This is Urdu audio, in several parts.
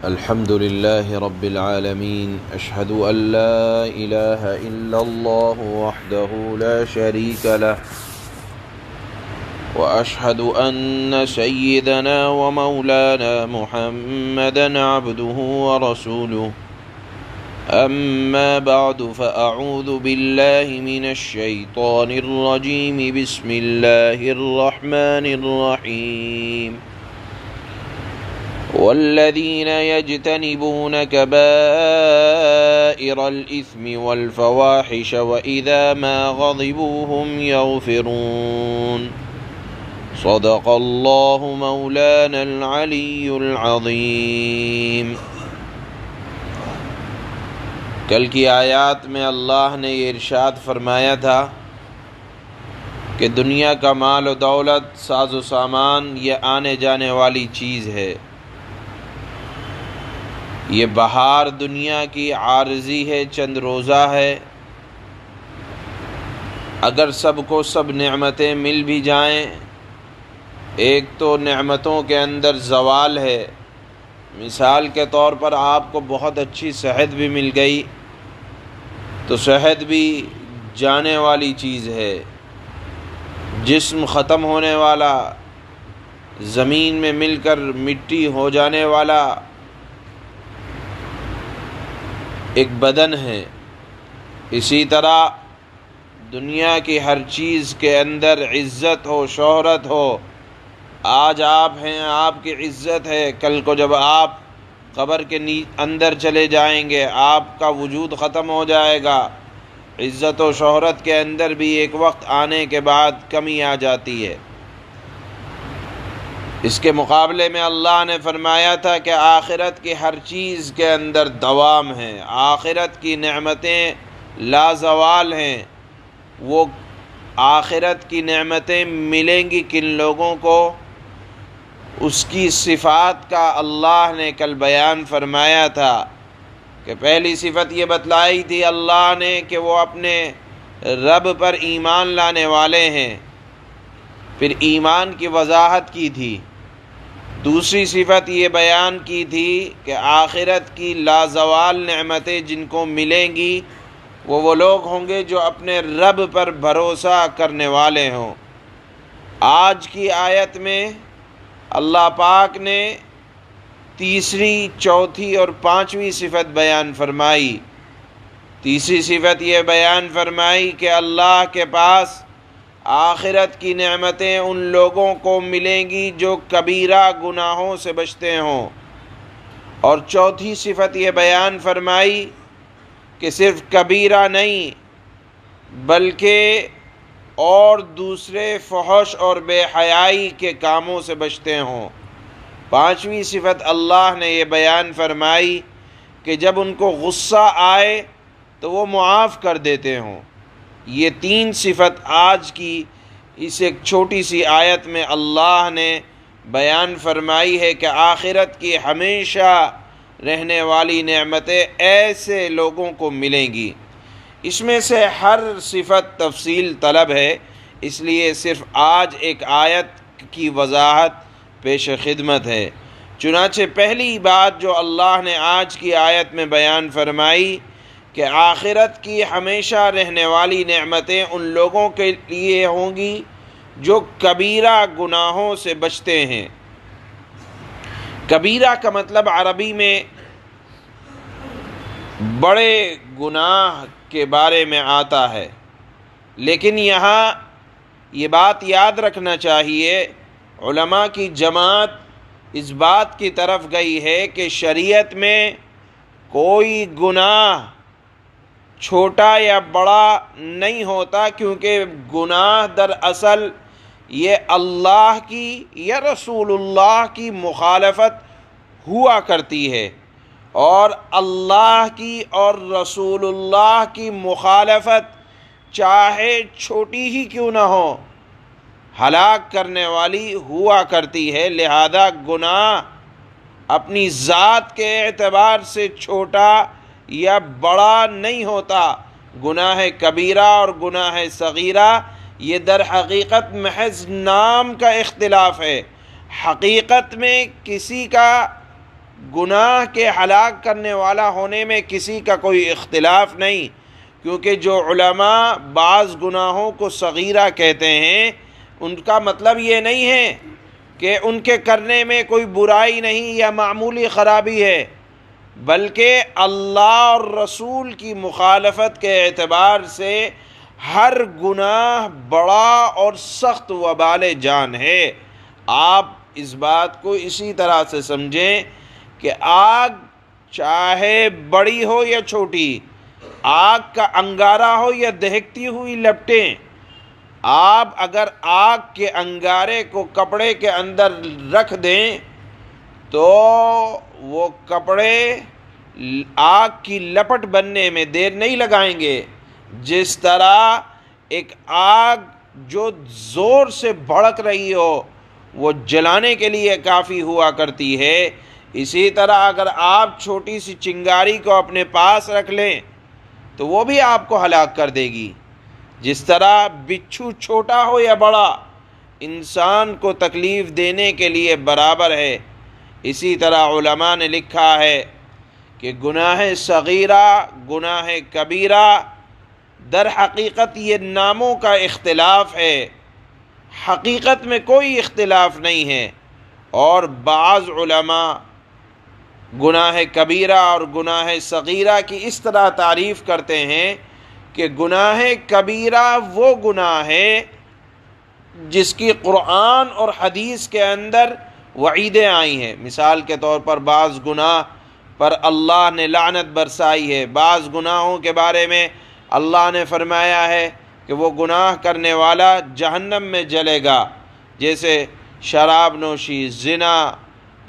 الحمد لله رب العالمين أشهد أن لا إله إلا الله وحده لا شريك له وأشهد أن سيدنا ومولانا محمدا عبده ورسوله أما بعد فأعوذ بالله من الشيطان الرجيم بسم الله الرحمن الرحيم والذين يجتنبون كبائر الإثم والفواحش وإذا ما غضبوا هم يغفرون صدق الله مولانا العلي العظيم۔ کل کی آیات میں اللہ نے یہ ارشاد فرمایا تھا کہ دنیا کا مال و دولت، ساز و سامان یہ آنے جانے والی چیز ہے، یہ بہار دنیا کی عارضی ہے، چند روزہ ہے۔ اگر سب کو سب نعمتیں مل بھی جائیں، ایک تو نعمتوں کے اندر زوال ہے۔ مثال کے طور پر آپ کو بہت اچھی صحت بھی مل گئی تو صحت بھی جانے والی چیز ہے، جسم ختم ہونے والا، زمین میں مل کر مٹی ہو جانے والا ایک بدن ہے۔ اسی طرح دنیا کی ہر چیز کے اندر عزت ہو، شہرت ہو، آج آپ ہیں، آپ کی عزت ہے، کل کو جب آپ قبر کے اندر چلے جائیں گے آپ کا وجود ختم ہو جائے گا۔ عزت و شہرت کے اندر بھی ایک وقت آنے کے بعد کمی آ جاتی ہے۔ اس کے مقابلے میں اللہ نے فرمایا تھا کہ آخرت کی ہر چیز کے اندر دوام ہے، آخرت کی نعمتیں لازوال ہیں۔ وہ آخرت کی نعمتیں ملیں گی کن لوگوں کو؟ اس کی صفات کا اللہ نے کل بیان فرمایا تھا کہ پہلی صفت یہ بتلائی تھی اللہ نے کہ وہ اپنے رب پر ایمان لانے والے ہیں، پھر ایمان کی وضاحت کی تھی۔ دوسری صفت یہ بیان کی تھی کہ آخرت کی لازوال نعمتیں جن کو ملیں گی وہ لوگ ہوں گے جو اپنے رب پر بھروسہ کرنے والے ہوں۔ آج کی آیت میں اللہ پاک نے تیسری، چوتھی اور پانچویں صفت بیان فرمائی۔ تیسری صفت یہ بیان فرمائی کہ اللہ کے پاس آخرت کی نعمتیں ان لوگوں کو ملیں گی جو کبیرہ گناہوں سے بچتے ہوں، اور چوتھی صفت یہ بیان فرمائی کہ صرف کبیرہ نہیں بلکہ اور دوسرے فحش اور بے حیائی کے کاموں سے بچتے ہوں۔ پانچویں صفت اللہ نے یہ بیان فرمائی کہ جب ان کو غصہ آئے تو وہ معاف کر دیتے ہوں۔ یہ تین صفت آج کی اس ایک چھوٹی سی آیت میں اللہ نے بیان فرمائی ہے کہ آخرت کی ہمیشہ رہنے والی نعمتیں ایسے لوگوں کو ملیں گی۔ اس میں سے ہر صفت تفصیل طلب ہے، اس لیے صرف آج ایک آیت کی وضاحت پیش خدمت ہے۔ چنانچہ پہلی بات جو اللہ نے آج کی آیت میں بیان فرمائی کہ آخرت کی ہمیشہ رہنے والی نعمتیں ان لوگوں کے لیے ہوں گی جو کبیرہ گناہوں سے بچتے ہیں۔ کبیرہ کا مطلب عربی میں بڑے گناہ کے بارے میں آتا ہے، لیکن یہاں یہ بات یاد رکھنا چاہیے، علماء کی جماعت اس بات کی طرف گئی ہے کہ شریعت میں کوئی گناہ چھوٹا یا بڑا نہیں ہوتا، کیونکہ گناہ دراصل یہ اللہ کی یا رسول اللہ کی مخالفت ہوا کرتی ہے، اور اللہ کی اور رسول اللہ کی مخالفت چاہے چھوٹی ہی کیوں نہ ہو ہلاک کرنے والی ہوا کرتی ہے۔ لہذا گناہ اپنی ذات کے اعتبار سے چھوٹا یا بڑا نہیں ہوتا۔ گناہ کبیرہ اور گناہ صغیرہ یہ در حقیقت محض نام کا اختلاف ہے۔ حقیقت میں کسی کا گناہ کے ہلاک کرنے والا ہونے میں کسی کا کوئی اختلاف نہیں، کیونکہ جو علماء بعض گناہوں کو صغیرہ کہتے ہیں ان کا مطلب یہ نہیں ہے کہ ان کے کرنے میں کوئی برائی نہیں یا معمولی خرابی ہے، بلکہ اللہ اور رسول کی مخالفت کے اعتبار سے ہر گناہ بڑا اور سخت وبال جان ہے۔ آپ اس بات کو اسی طرح سے سمجھیں کہ آگ چاہے بڑی ہو یا چھوٹی، آگ کا انگارہ ہو یا دہکتی ہوئی لپٹیں، آپ اگر آگ کے انگارے کو کپڑے کے اندر رکھ دیں تو وہ کپڑے آگ کی لپٹ بننے میں دیر نہیں لگائیں گے۔ جس طرح ایک آگ جو زور سے بھڑک رہی ہو وہ جلانے کے لیے کافی ہوا کرتی ہے، اسی طرح اگر آپ چھوٹی سی چنگاری کو اپنے پاس رکھ لیں تو وہ بھی آپ کو ہلاک کر دے گی۔ جس طرح بچھو چھوٹا ہو یا بڑا انسان کو تکلیف دینے کے لیے برابر ہے، اسی طرح علماء نے لکھا ہے کہ گناہ صغیرہ، گناہ کبیرہ، در حقیقت یہ ناموں کا اختلاف ہے، حقیقت میں کوئی اختلاف نہیں ہے۔ اور بعض علماء گناہ کبیرہ اور گناہ صغیرہ کی اس طرح تعریف کرتے ہیں کہ گناہ کبیرہ وہ گناہ ہے جس کی قرآن اور حدیث کے اندر وعیدیں آئی ہیں۔ مثال کے طور پر بعض گناہ پر اللہ نے لعنت برسائی ہے، بعض گناہوں کے بارے میں اللہ نے فرمایا ہے کہ وہ گناہ کرنے والا جہنم میں جلے گا، جیسے شراب نوشی، زنا،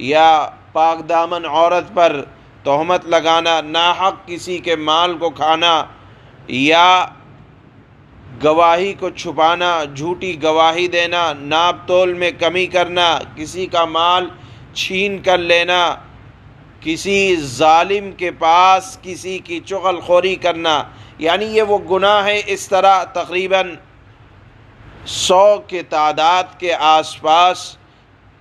یا پاک دامن عورت پر تہمت لگانا، ناحق کسی کے مال کو کھانا، یا گواہی کو چھپانا، جھوٹی گواہی دینا، ناپ تول میں کمی کرنا، کسی کا مال چھین کر لینا، کسی ظالم کے پاس کسی کی چغل خوری کرنا، یعنی یہ وہ گناہ ہے۔ اس طرح تقریباً 100 کے تعداد کے آس پاس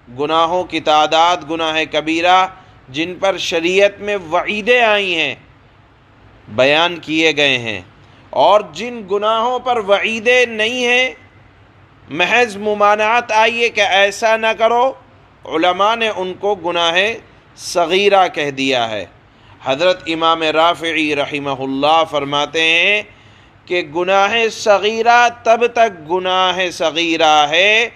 گناہوں کی تعداد گناہ کبیرہ جن پر شریعت میں وعیدیں آئی ہیں بیان کیے گئے ہیں، اور جن گناہوں پر وعیدیں نہیں ہیں، محض ممانعت آئی ہے کہ ایسا نہ کرو، علماء نے ان کو گناہ صغیرہ کہہ دیا ہے۔ حضرت امام رافعی رحمہ اللہ فرماتے ہیں کہ گناہ صغیرہ تب تک گناہ صغیرہ ہے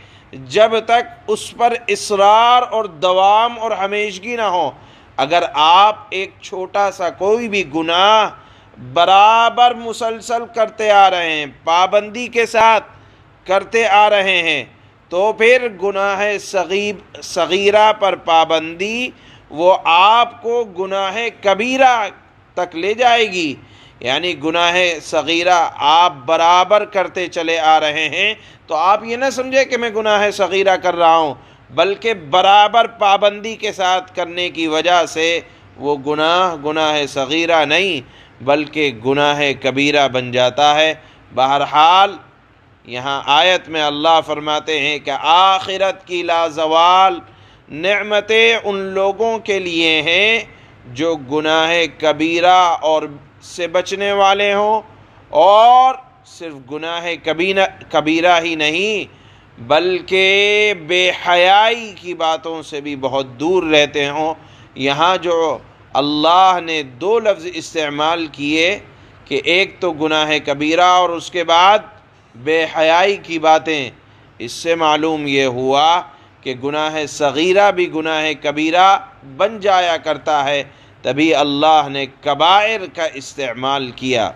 جب تک اس پر اصرار اور دوام اور ہمیشگی نہ ہو۔ اگر آپ ایک چھوٹا سا کوئی بھی گناہ برابر مسلسل کرتے آ رہے ہیں، پابندی کے ساتھ کرتے آ رہے ہیں، تو پھر گناہ صغیرہ پر پابندی وہ آپ کو گناہ کبیرہ تک لے جائے گی۔ یعنی گناہ صغیرہ آپ برابر کرتے چلے آ رہے ہیں تو آپ یہ نہ سمجھے کہ میں گناہ صغیرہ کر رہا ہوں، بلکہ برابر پابندی کے ساتھ کرنے کی وجہ سے وہ گناہ صغیرہ نہیں بلکہ گناہ کبیرہ بن جاتا ہے۔ بہرحال یہاں آیت میں اللہ فرماتے ہیں کہ آخرت کی لازوال نعمتیں ان لوگوں کے لیے ہیں جو گناہ کبیرہ اور سے بچنے والے ہوں، اور صرف گناہ کبیرہ ہی نہیں بلکہ بے حیائی کی باتوں سے بھی بہت دور رہتے ہوں۔ یہاں جو اللہ نے 2 لفظ استعمال کیے کہ ایک تو گناہ کبیرہ اور اس کے بعد بے حیائی کی باتیں، اس سے معلوم یہ ہوا کہ گناہ صغیرہ بھی گناہ کبیرہ بن جایا کرتا ہے، تبھی اللہ نے کبائر کا استعمال کیا۔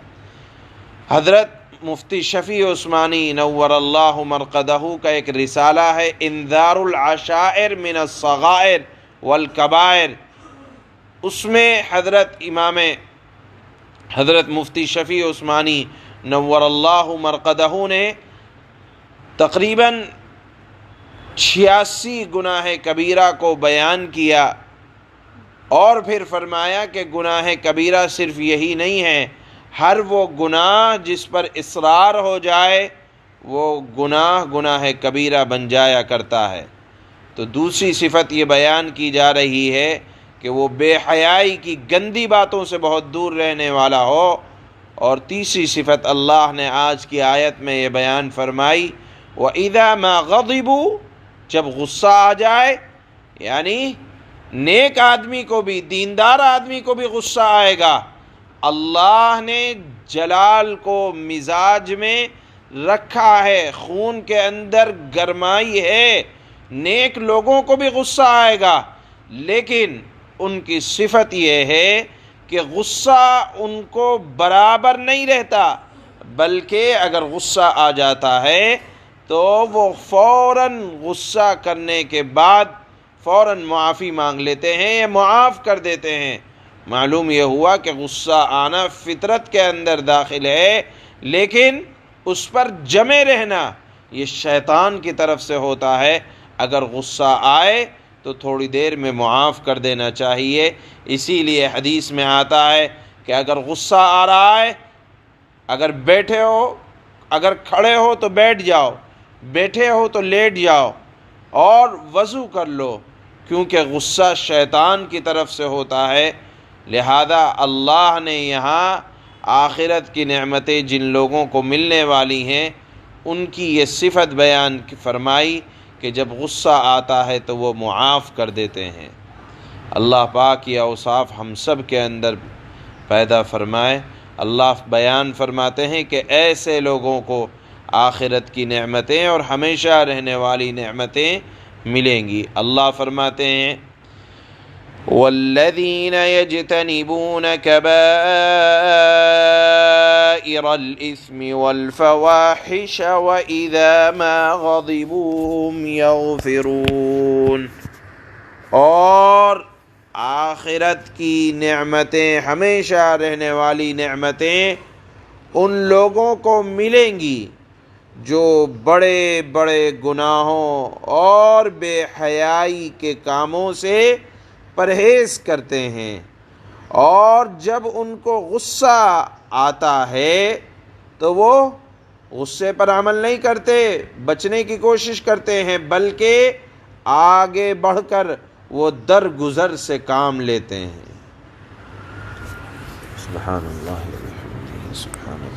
حضرت مفتی شفیع عثمانی نور اللہ مرقدہ کا ایک رسالہ ہے انذار العشائر من الصغائر والکبائر، اس میں حضرت مفتی شفیع عثمانی نور اللہ مرقدہ نے تقریباً 86 گناہ کبیرہ کو بیان کیا، اور پھر فرمایا کہ گناہ کبیرہ صرف یہی نہیں ہے، ہر وہ گناہ جس پر اصرار ہو جائے وہ گناہ کبیرہ بن جایا کرتا ہے۔ تو دوسری صفت یہ بیان کی جا رہی ہے کہ وہ بے حیائی کی گندی باتوں سے بہت دور رہنے والا ہو۔ اور تیسری صفت اللہ نے آج کی آیت میں یہ بیان فرمائی، وَإِذَا مَا غَضِبُوا، جب غصہ آ جائے، یعنی نیک آدمی کو بھی، دیندار آدمی کو بھی غصہ آئے گا۔ اللہ نے جلال کو مزاج میں رکھا ہے، خون کے اندر گرمائی ہے، نیک لوگوں کو بھی غصہ آئے گا، لیکن ان کی صفت یہ ہے کہ غصہ ان کو برابر نہیں رہتا، بلکہ اگر غصہ آ جاتا ہے تو وہ فوراً غصہ کرنے کے بعد فوراً معافی مانگ لیتے ہیں یا معاف کر دیتے ہیں۔ معلوم یہ ہوا کہ غصہ آنا فطرت کے اندر داخل ہے، لیکن اس پر جمے رہنا یہ شیطان کی طرف سے ہوتا ہے۔ اگر غصہ آئے تو تھوڑی دیر میں معاف کر دینا چاہیے۔ اسی لیے حدیث میں آتا ہے کہ اگر غصہ آ رہا ہے، اگر بیٹھے ہو، اگر کھڑے ہو تو بیٹھ جاؤ، بیٹھے ہو تو لیٹ جاؤ اور وضو کر لو، کیونکہ غصہ شیطان کی طرف سے ہوتا ہے۔ لہذا اللہ نے یہاں آخرت کی نعمتیں جن لوگوں کو ملنے والی ہیں ان کی یہ صفت بیان فرمائی کہ جب غصہ آتا ہے تو وہ معاف کر دیتے ہیں۔ اللہ پاک یہ اوصاف ہم سب کے اندر پیدا فرمائے۔ اللہ بیان فرماتے ہیں کہ ایسے لوگوں کو آخرت کی نعمتیں اور ہمیشہ رہنے والی نعمتیں ملیں گی۔ اللہ فرماتے ہیں وَالَّذِينَ يَجْتَنِبُونَ كَبَائِرَ الْإِثْمِ وَالْفَوَاحِشَ وَإِذَا مَا غَضِبُوا هُمْ يَغْفِرُونَ۔ اور آخرت کی نعمتیں، ہمیشہ رہنے والی نعمتیں ان لوگوں کو ملیں گی جو بڑے بڑے گناہوں اور بے حیائی کے کاموں سے پرہیز کرتے ہیں، اور جب ان کو غصہ آتا ہے تو وہ غصے پر عمل نہیں کرتے، بچنے کی کوشش کرتے ہیں، بلکہ آگے بڑھ کر وہ درگزر سے کام لیتے ہیں۔ سبحان اللہ و بحمدہ، سبحان اللہ۔